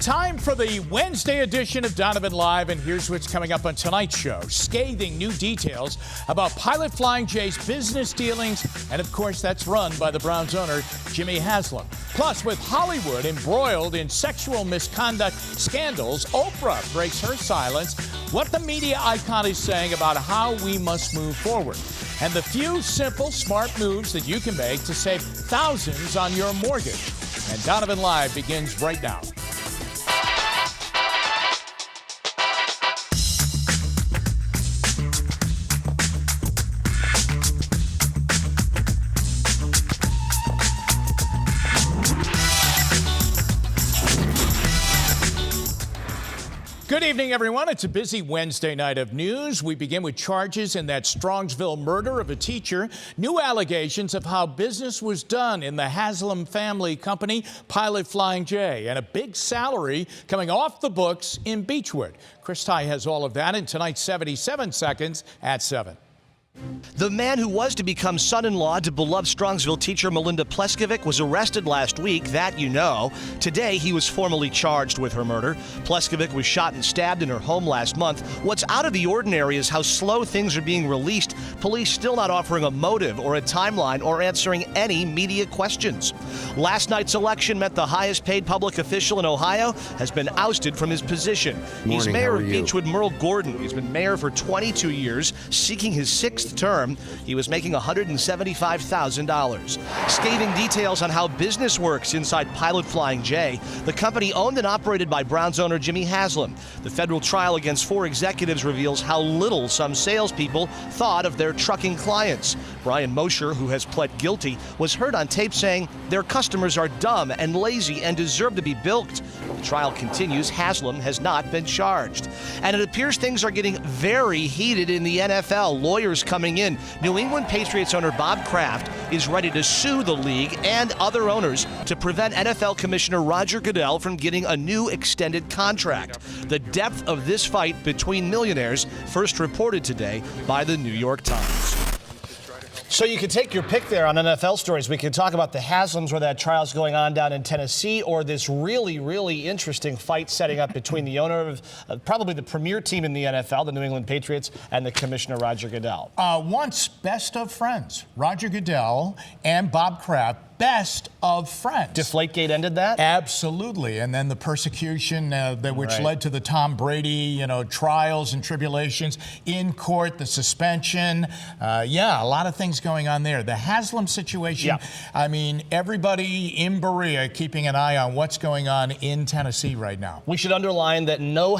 Time for the Wednesday edition of Donovan Live, and here's what's coming up on tonight's show. Scathing new details about Pilot Flying J's business dealings, and of course that's run by the Browns owner, Jimmy Haslam. Plus, with Hollywood embroiled in sexual misconduct scandals, Oprah breaks her silence, what the media icon is saying about how we must move forward, and the few simple, smart moves that you can make to save thousands on your mortgage. And Donovan Live begins right now. Good evening, everyone. It's a busy Wednesday night of news. We begin with charges in that Strongsville murder of a teacher, new allegations of how business was done in the Haslam family company, Pilot Flying J, and a big salary coming off the books in Beechwood. Chris Ty has all of that in tonight's 77 Seconds at 7. The man who was to become son-in-law to beloved Strongsville teacher Melinda Pleskovic was arrested last week, that you know. Today, he was formally charged with her murder. Pleskovic was shot and stabbed in her home last month. What's out of the ordinary is how slow things are being released. Police still not offering a motive or a timeline or answering any media questions. Last night's election meant the highest-paid public official in Ohio has been ousted from his position. He's mayor of Beechwood, Merle Gordon. He's been mayor for 22 years, seeking his sixth term. He was making $175,000. Scathing details on how business works inside Pilot Flying J, the company owned and operated by Browns owner Jimmy Haslam. The federal trial against 4 executives reveals how little some salespeople thought of their trucking clients. Brian Mosher, who has pled guilty, was heard on tape saying their customers are dumb and lazy and deserve to be bilked. The trial continues. Haslam has not been charged. And it appears things are getting very heated in the NFL. Lawyers coming in. New England Patriots owner Bob Kraft is ready to sue the league and other owners to prevent NFL Commissioner Roger Goodell from getting a new extended contract. The depth of this fight between millionaires first reported today by the New York Times. So you can take your pick there on NFL stories. We can talk about the Haslams, where that trial's going on down in Tennessee, or this really, really interesting fight setting up between the owner of probably the premier team in the NFL, the New England Patriots, and the Commissioner Roger Goodell. Once best of friends, Roger Goodell and Bob Kraft, best of friends. Deflategate ended that? Absolutely. And then the persecution which led to the Tom Brady, trials and tribulations in court, the suspension. A lot of things going on there. The Haslam situation, I mean, everybody in Berea keeping an eye on what's going on in Tennessee right now. We should underline that no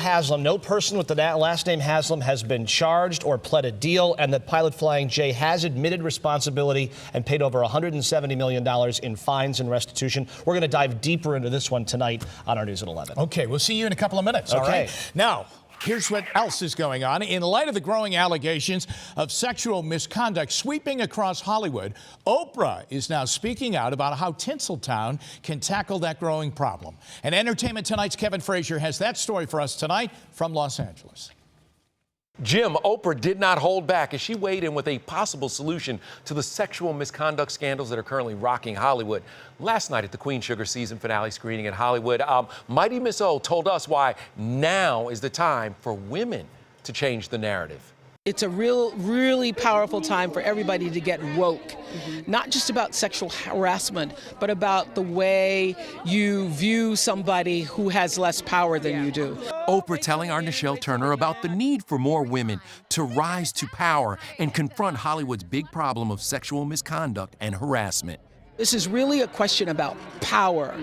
person with the last name Haslam has been charged or pled a deal, and that Pilot Flying J has admitted responsibility and paid over $170 million in fines and restitution. We're going to dive deeper into this one tonight on our News at 11. Okay, we'll see you in a couple of minutes. Okay. All right. Now, here's what else is going on. In light of the growing allegations of sexual misconduct sweeping across Hollywood, Oprah is now speaking out about how Tinseltown can tackle that growing problem. And Entertainment Tonight's Kevin Frazier has that story for us tonight from Los Angeles. Jim, Oprah did not hold back as she weighed in with a possible solution to the sexual misconduct scandals that are currently rocking Hollywood. Last night at the Queen Sugar season finale screening at Hollywood, Mighty Miss O told us why now is the time for women to change the narrative. It's a really powerful time for everybody to get woke, not just about sexual harassment, but about the way you view somebody who has less power than you do. Oprah telling our Nichelle Turner about the need for more women to rise to power and confront Hollywood's big problem of sexual misconduct and harassment. This is really a question about power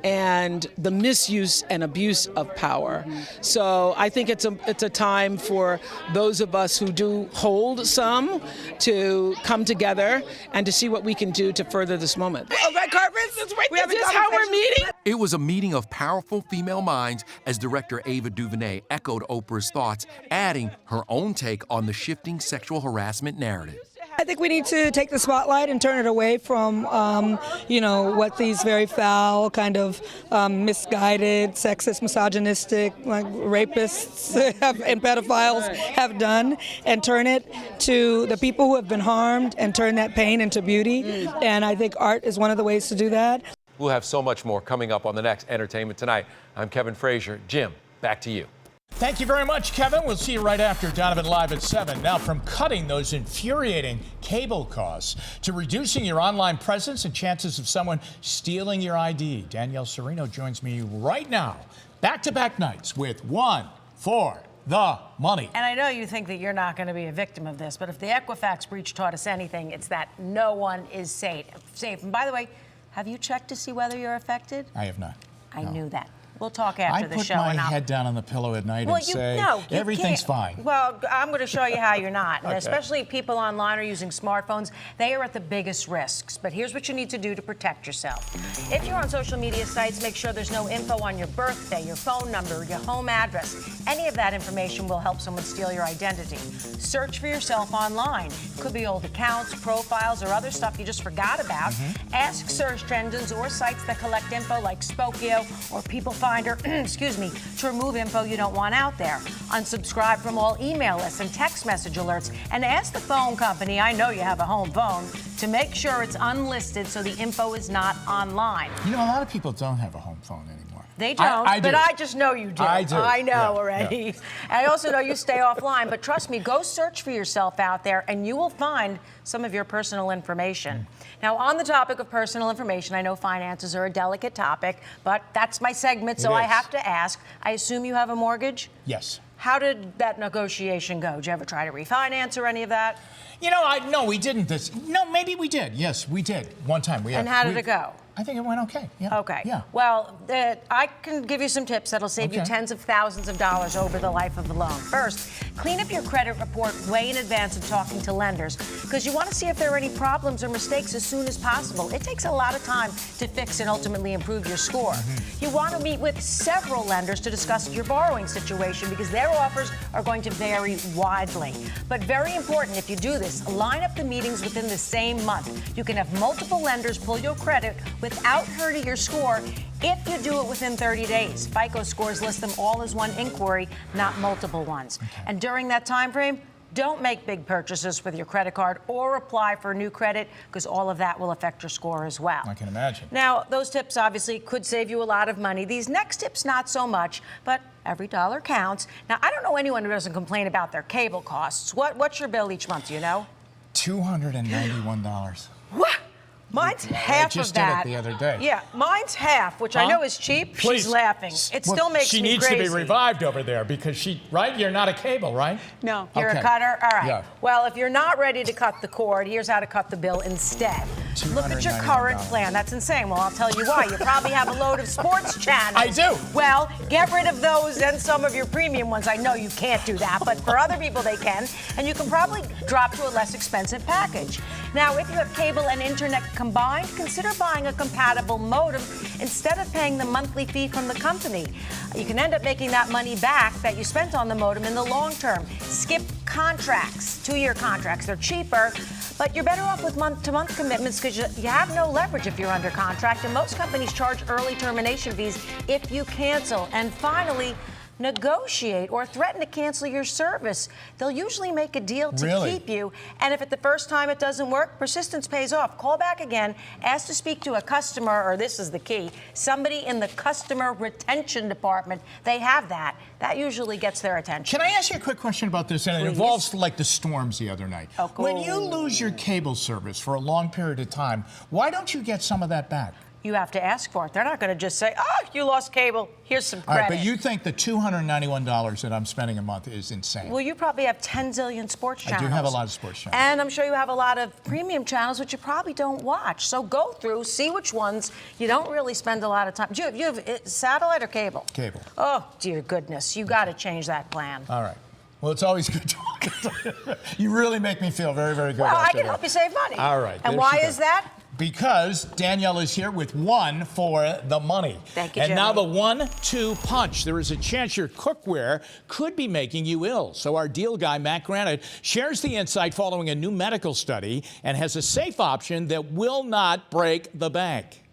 and the misuse and abuse of power. So I think it's a time for those of us who do hold some to come together and to see what we can do to further this moment. Oh, red carpets? Is this how we're meeting? It was a meeting of powerful female minds as director Ava DuVernay echoed Oprah's thoughts, adding her own take on the shifting sexual harassment narrative. I think we need to take the spotlight and turn it away from, what these very foul, kind of misguided, sexist, misogynistic, rapists and pedophiles have done, and turn it to the people who have been harmed and turn that pain into beauty. And I think art is one of the ways to do that. We'll have so much more coming up on the next Entertainment Tonight. I'm Kevin Frazier. Jim, back to you. Thank you very much, Kevin. We'll see you right after Donovan Live at 7. Now, from cutting those infuriating cable costs to reducing your online presence and chances of someone stealing your ID, Danielle Serino joins me right now, back-to-back nights with One for the Money. And I know you think that you're not going to be a victim of this, but if the Equifax breach taught us anything, it's that no one is safe. And by the way, have you checked to see whether you're affected? I have not. I No. knew that. We'll talk after the show. I put my head down on the pillow at night and say, everything's fine. Well, I'm going to show you how you're not. And Okay. especially people online are using smartphones. They are at the biggest risks. But here's what you need to do to protect yourself. If you're on social media sites, make sure there's no info on your birthday, your phone number, your home address. Any of that information will help someone steal your identity. Search for yourself online. Could be old accounts, profiles, or other stuff you just forgot about. Ask search engines or sites that collect info like Spokeo or People Finder, excuse me, to remove info you don't want out there. Unsubscribe from all email lists and text message alerts, and ask the phone company, I know you have a home phone, to make sure it's unlisted so the info is not online. You know, a lot of people don't have a home phone anymore. They don't, I but do. I just know you do. I do. I know Yeah, already. yeah. And I also know you stay offline, but trust me, go search for yourself out there and you will find some of your personal information. Now, on the topic of personal information, I know finances are a delicate topic, but that's my segment, so It I is. have to ask. I assume you have a mortgage? Yes. How did that negotiation go? Did you ever try to refinance or any of that? You know, no, we didn't. No, maybe we did. Yes, we did. One time. And how did it go? I think it went okay. Yeah. Okay. Yeah. Well, I can give you some tips that'll save you Okay. tens of thousands of dollars over the life of the loan. First, clean up your credit report way in advance of talking to lenders because you want to see if there are any problems or mistakes as soon as possible. It takes a lot of time to fix and ultimately improve your score. You want to meet with several lenders to discuss your borrowing situation because their offers are going to vary widely. But very important, if you do this, line up the meetings within the same month. You can have multiple lenders pull your credit without hurting your score if you do it within 30 days. FICO scores list them all as one inquiry, not multiple ones. And during that time frame, don't make big purchases with your credit card or apply for new credit because all of that will affect your score as well. I can imagine. Now, those tips obviously could save you a lot of money. These next tips, not so much, but every dollar counts. Now, I don't know anyone who doesn't complain about their cable costs. What's your bill each month, do you know? $291. What? Mine's half of just that. did it the other day. Yeah, mine's half, which I Huh? know is cheap. Please. She's laughing. It still makes she me needs crazy. to be revived over there because right? You're not a cable, right? No. You're Okay. a cutter? All right. Yeah. Well, if you're not ready to cut the cord, here's how to cut the bill instead. Look at your current $291. plan. That's insane. Well, I'll tell you why. You probably have a load of sports channels. I do. Well, get rid of those and some of your premium ones. I know you can't do that, but for other people they can. And you can probably drop to a less expensive package. Now, if you have cable and internet combined, consider buying a compatible modem instead of paying the monthly fee from the company. You can end up making that money back that you spent on the modem in the long term. Skip contracts, 2-year contracts. They're cheaper, but you're better off with month-to-month commitments because you have no leverage if you're under contract, and most companies charge early termination fees if you cancel. And finally, negotiate or threaten to cancel your service. They'll usually make a deal to Really? keep you. And if at the first time it doesn't work, persistence pays off. Call back again, ask to speak to a customer, or this is the key, somebody in the customer retention department. They have that. That usually gets their attention. Can I ask you a quick question about this? And it Please. involves like the storms the other night. Oh, When you cool. lose your cable service for a long period of time, why don't you get some of that back? You have to ask for it. They're not going to just say, oh, you lost cable, here's some All credit. right, but you think the $291 that I'm spending a month is insane? Well, you probably have 10 zillion sports I channels. do have a lot of sports channels. And I'm sure you have a lot of premium channels, which you probably don't watch. So go through, see which ones you don't really spend a lot of time. Do you have satellite or cable? Cable. Oh, dear goodness. You got to change that plan. All right. Well, it's always good talking. You really make me feel very, very good. Well, I after can that. help you save money. All right. And there why she is goes. that? Because Danielle is here with One for the Money. Thank you, And now the Jimmy. 1-2 punch. There is a chance your cookware could be making you ill. So our deal guy, Matt Granite, shares the insight following a new medical study and has a safe option that will not break the bank.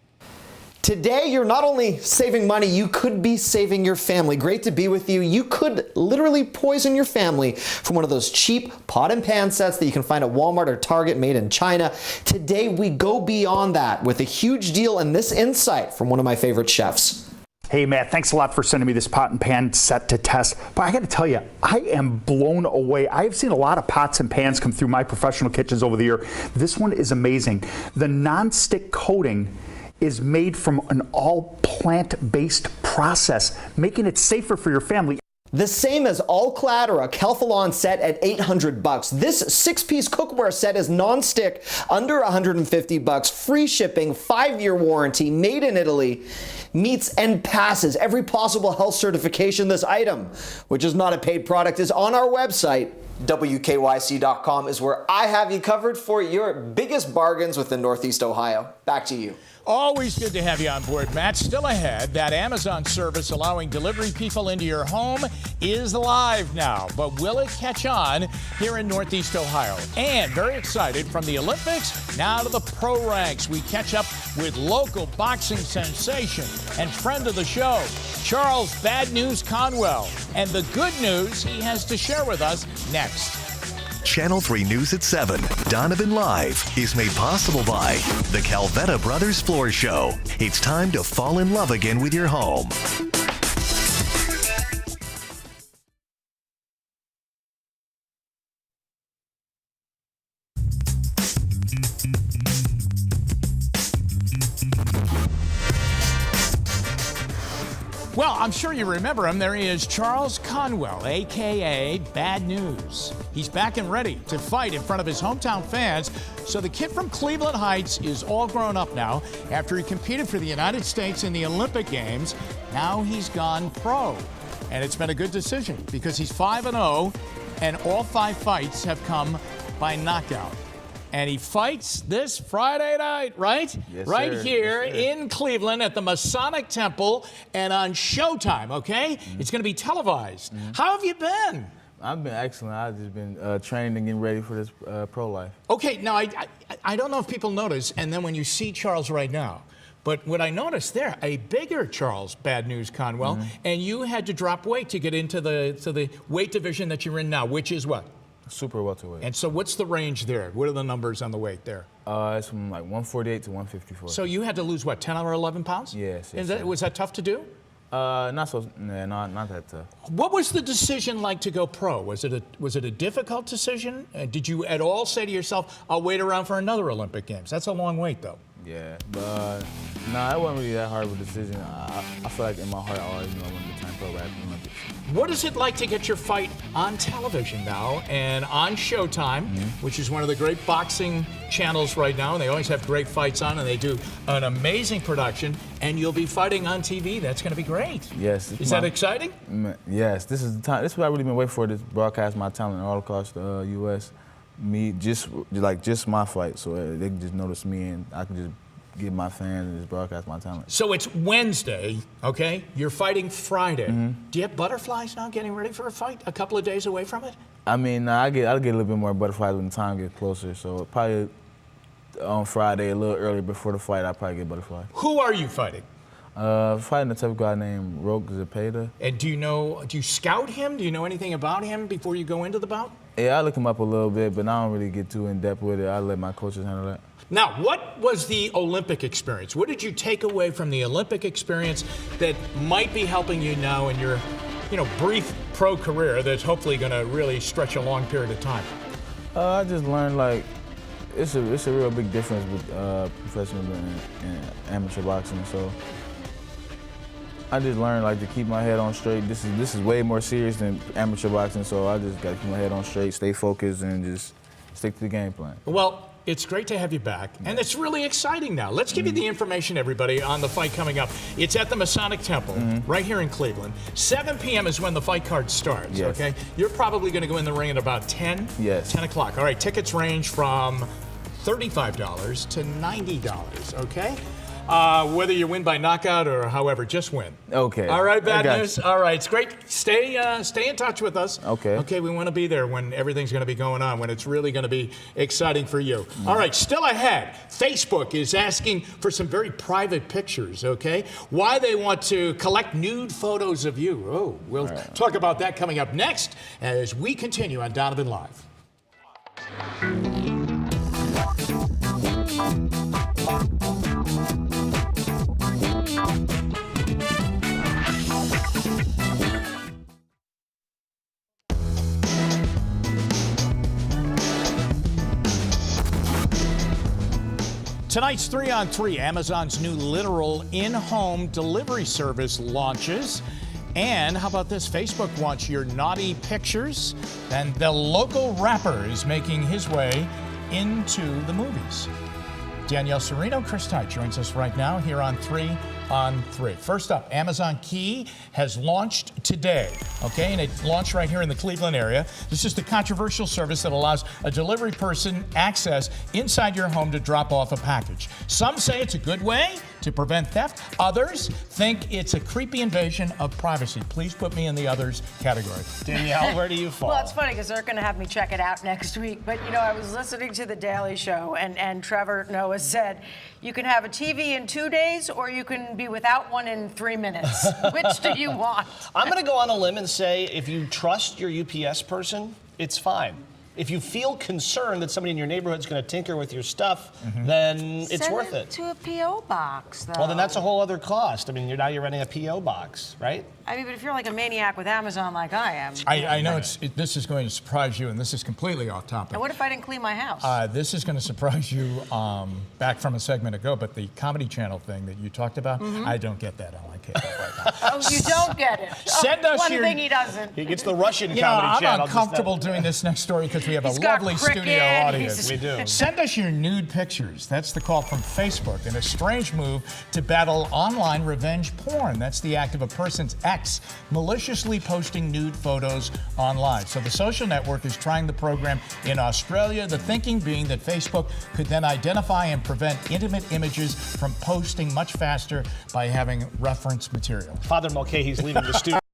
Today, you're not only saving money, you could be saving your family. Great to be with you. You could literally poison your family from one of those cheap pot and pan sets that you can find at Walmart or Target made in China. Today, we go beyond that with a huge deal and this insight from one of my favorite chefs. Hey Matt, thanks a lot for sending me this pot and pan set to test. But I got to tell you, I am blown away. I have seen a lot of pots and pans come through my professional kitchens over the year. This one is amazing. The non-stick coating is made from an all plant-based process, making it safer for your family. The same as All-Clad or a Calphalon set at $800. This 6-piece cookware set is non-stick, under $150, free shipping, 5-year warranty, made in Italy, meets and passes every possible health certification. This item, which is not a paid product, is on our website. WKYC.com is where I have you covered for your biggest bargains within Northeast Ohio. Back to you. Always good to have you on board, Matt. Still ahead, that Amazon service allowing delivery people into your home is live now. But will it catch on here in Northeast Ohio? And very excited, from the Olympics now to the pro ranks, we catch up with local boxing sensation and friend of the show, Charles Bad News Conwell, and the good news he has to share with us next. Channel 3 News at 7, Donovan Live, is made possible by the Calvetta Brothers Floor Show. It's time to fall in love again with your home. Well, I'm sure you remember him. There he is, Charles Conwell, a.k.a. Bad News. He's back and ready to fight in front of his hometown fans. So the kid from Cleveland Heights is all grown up now. After he competed for the United States in the Olympic Games, now he's gone pro. And it's been a good decision because he's 5-0, and all 5 fights have come by knockout. And he fights this Friday night, right? Yes, right sir. here Yes, sir. in Cleveland at the Masonic Temple and on Showtime, okay? It's going to be televised. How have you been? I've been excellent. I've just been training and getting ready for this pro life. Okay, now I don't know if people notice, and then when you see Charles right now, but what I noticed there, a bigger Charles Bad News Conwell, and you had to drop weight to get into the weight division that you're in now, which is what? Super welterweight. And so what's the range there? What are the numbers on the weight there? It's from like 148 to 154. So you had to lose, what, 10 or 11 pounds? Yes. Was that tough to do? Not that tough. What was the decision like to go pro? Was it a difficult decision? Did you at all say to yourself, I'll wait around for another Olympic Games? That's a long wait, though. Yeah, but it wasn't really that hard of a decision. I feel like in my heart I always knew I wanted to turn pro after the Olympics. What is it like to get your fight on television now and on Showtime, which is one of the great boxing channels right now, and they always have great fights on, and they do an amazing production, and you'll be fighting on TV. That's going to be great. Yes. Is that exciting? Yes, this is the time. This is what I've really been waiting for, to broadcast my talent all across the U.S. Just my fight, so they can just notice me and I can just get my fans and just broadcast my talent. So it's Wednesday, okay? You're fighting Friday. Do you have butterflies now getting ready for a fight a couple of days away from it? I mean, I'll get a little bit more butterflies when the time gets closer, so probably on Friday, a little earlier before the fight, I'll probably get butterflies. Who are you fighting? Fighting a tough guy named Roque Zepeda. And do you scout him? Do you know anything about him before you go into the bout? Yeah, I look him up a little bit, but I don't really get too in depth with it. I let my coaches handle that. Now, what was the Olympic experience? What did you take away from the Olympic experience that might be helping you now in your, brief pro career that's hopefully going to really stretch a long period of time? I just learned it's a real big difference with professional and amateur boxing. So I just learned to keep my head on straight. This is way more serious than amateur boxing, so I just got to keep my head on straight, stay focused, and just stick to the game plan. Well, it's great to have you back, and it's really exciting now. Let's give you the information, everybody, on the fight coming up. It's at the Masonic Temple, right here in Cleveland. 7 p.m. is when the fight card starts, okay? You're probably going to go in the ring at about 10? Yes. 10 o'clock. All right, tickets range from $35 to $90, okay? Whether you win by knockout or however, just win. Okay. All right, Bad I got News. you. All right, it's great. Stay in touch with us. Okay. Okay, we want to be there when everything's going to be going on, when it's really going to be exciting for you. All right, still ahead. Facebook is asking for some very private pictures, okay? Why they want to collect nude photos of you. Oh, we'll talk about that coming up next as we continue on Donovan Live. Tonight's 3 on 3, Amazon's new literal in-home delivery service launches. And how about this? Facebook wants your naughty pictures, and the local rapper is making his way into the movies. Danielle Serino, Chris Tye joins us right now here on 3 on 3. First up, Amazon Key has launched today, okay? And it launched right here in the Cleveland area. This is the controversial service that allows a delivery person access inside your home to drop off a package. Some say it's a good way to prevent theft. Others think it's a creepy invasion of privacy. Please put me in the others category. Danielle, where do you fall? Well, it's funny because they're going to have me check it out next week. But, you know, I was listening to The Daily Show, and Trevor Noah said, you can have a TV in 2 days or you can be without one in 3 minutes. Which do you want? I'm going to go on a limb and say if you trust your UPS person, it's fine. If you feel concerned that somebody in your neighborhood is going to tinker with your stuff, then it's worth it. Send it to a P.O. box, though. Well, then that's a whole other cost. I mean, now you're renting a P.O. box, right? I mean, but if you're like a maniac with Amazon like I am. I know this is going to surprise you, and this is completely off topic. And what if I didn't clean my house? This is going to surprise you back from a segment ago, but the Comedy Channel thing that you talked about, I don't get that on my cable right now. Oh, you don't get it. Send us one your- thing he doesn't. He gets the Russian You know, Comedy I'm Channel. uncomfortable doing this next story because we have He's a got lovely cricket, studio audience. We do. Send us your nude pictures. That's the call from Facebook in a strange move to battle online revenge porn. That's the act of a person's ex maliciously posting nude photos online. So the social network is trying the program in Australia, the thinking being that Facebook could then identify and prevent intimate images from posting much faster by having reference material. Father Mulcahy's leaving the studio.